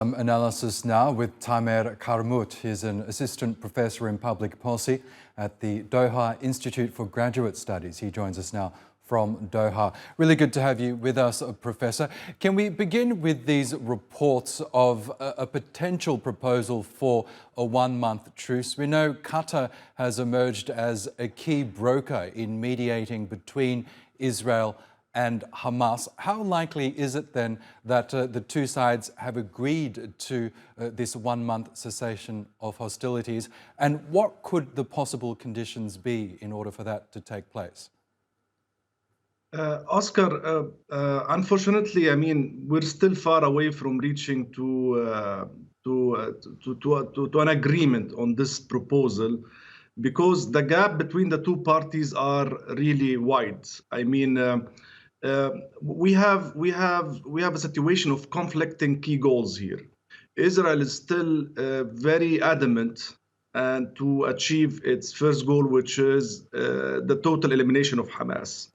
Analysis now with Tamer Qarmout. He's an assistant professor in public policy at the Doha Institute for Graduate Studies. He joins us now from Doha. Really good to have you with us, Professor. Can we begin with these reports of a potential proposal for a one-month truce? We know Qatar has emerged as a key broker in mediating between Israel and Hamas. How likely is it then that the two sides have agreed to this one-month cessation of hostilities? And what could the possible conditions be in order for that to take place? Oscar, unfortunately, we're still far away from reaching to an agreement on this proposal, because the gap between the two parties are really wide. We have a situation of conflicting key goals here. Israel is still very adamant and to achieve its first goal, which is the total elimination of Hamas.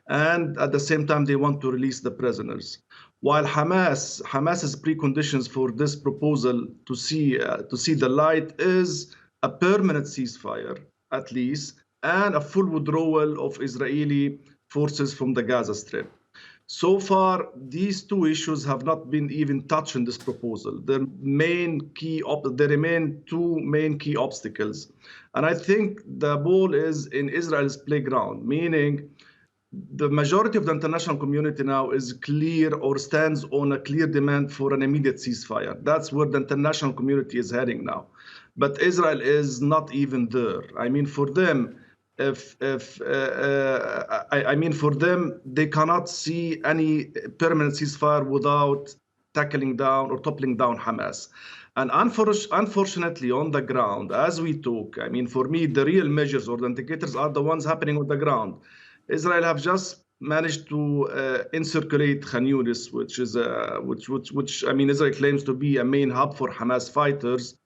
And at the same time, they want to release the prisoners. While Hamas's preconditions for this proposal to see the light is a permanent ceasefire, at least, and a full withdrawal of Israeli forces from the Gaza Strip. So far, these two issues have not been even touched in this proposal. There remain two main key obstacles. And I think the ball is in Israel's playground, meaning the majority of the international community now is clear or stands on a clear demand for an immediate ceasefire. That's where the international community is heading now. But Israel is not even there. For them, for them, they cannot see any permanent ceasefire without tackling down or toppling down Hamas. And unfortunately, on the ground, as we talk, for me, the real measures or the indicators are the ones happening on the ground. Israel have just managed to encirculate Haniyeh, which Israel claims to be a main hub for Hamas fighters.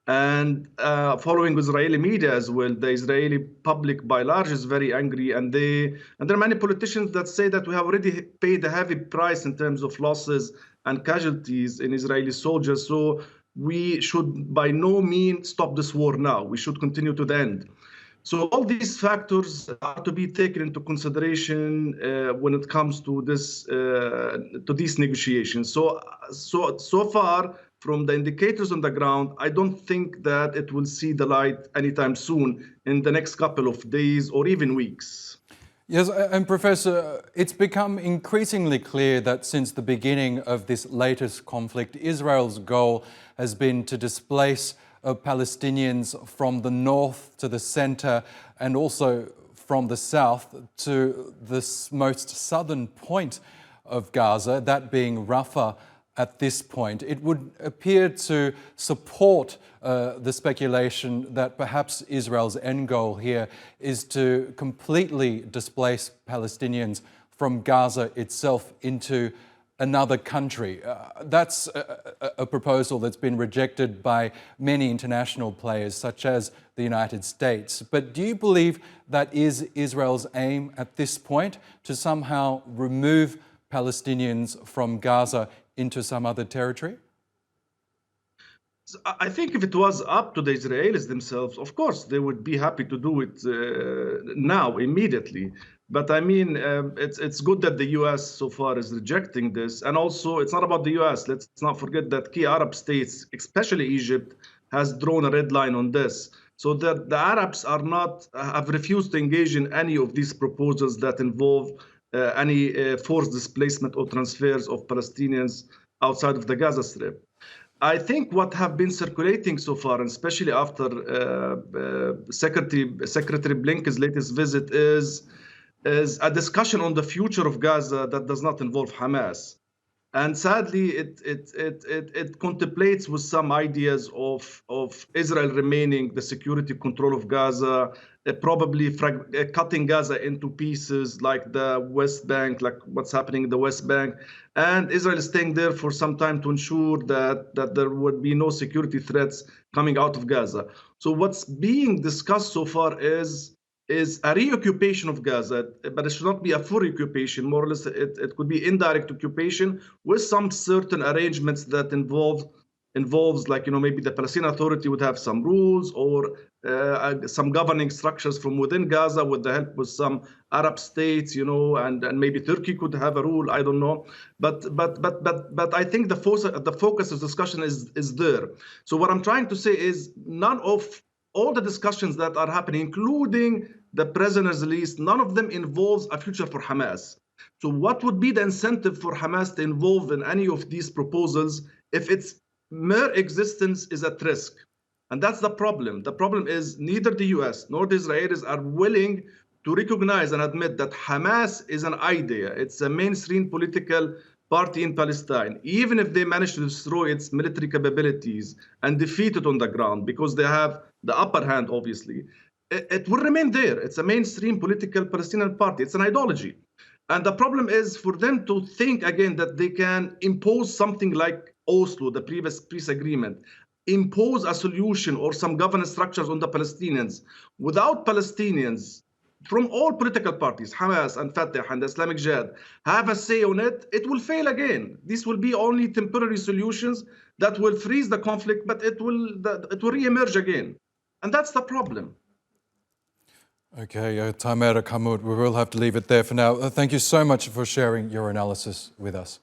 And following Israeli media as well, the Israeli public by large is very angry, and there are many politicians that say that we have already paid a heavy price in terms of losses and casualties in Israeli soldiers. So we should by no means stop this war now. We should continue to the end. So all these factors are to be taken into consideration when it comes to these negotiations. So far, from the indicators on the ground, I don't think that it will see the light anytime soon in the next couple of days or even weeks. Yes, and Professor, it's become increasingly clear that since the beginning of this latest conflict, Israel's goal has been to displace Palestinians from the north to the center and also from the south to the most southern point of Gaza, that being Rafah. At this point, it would appear to support the speculation that perhaps Israel's end goal here is to completely displace Palestinians from Gaza itself into another country. That's a proposal that's been rejected by many international players, such as the United States. But do you believe that is Israel's aim at this point, to somehow remove Palestinians from Gaza into some other territory? I think if it was up to the Israelis themselves, of course, they would be happy to do it now, immediately. But it's good that the U.S. so far is rejecting this. And also, it's not about the U.S. Let's not forget that key Arab states, especially Egypt, has drawn a red line on this. So that the Arabs have refused to engage in any of these proposals that involve any forced displacement or transfers of Palestinians outside of the Gaza Strip. I think what have been circulating so far, and especially after Secretary Blinken's latest visit, is a discussion on the future of Gaza that does not involve Hamas. And sadly, it contemplates with some ideas of Israel remaining the security control of Gaza, probably cutting Gaza into pieces like the West Bank, like what's happening in the West Bank, and Israel is staying there for some time to ensure that there would be no security threats coming out of Gaza. So what's being discussed so far is a reoccupation of Gaza, but it should not be a full occupation. More or less, it could be indirect occupation with some certain arrangements that involve involves, like, maybe the Palestinian Authority would have some rules, or some governing structures from within Gaza with the help with some Arab states, and maybe Turkey could have a rule. I don't know, but I think the focus of discussion is there. So what I'm trying to say is, none of all the discussions that are happening, including the prisoners release, none of them involves a future for Hamas. So what would be the incentive for Hamas to involve in any of these proposals if its mere existence is at risk? And that's the problem. The problem is neither the US nor the Israelis are willing to recognize and admit that Hamas is an idea. It's a mainstream political party in Palestine, even if they manage to destroy its military capabilities and defeat it on the ground, because they have the upper hand, obviously. It will remain there. It's a mainstream political Palestinian party. It's an ideology. And the problem is for them to think again that they can impose something like Oslo, the previous peace agreement, impose a solution or some governance structures on the Palestinians without Palestinians from all political parties, Hamas and Fatah and the Islamic Jihad, have a say on it. It will fail again. These will be only temporary solutions that will freeze the conflict, but it will re-emerge again. And that's the problem. Okay, Tamer Qarmout, we will have to leave it there for now. Thank you so much for sharing your analysis with us.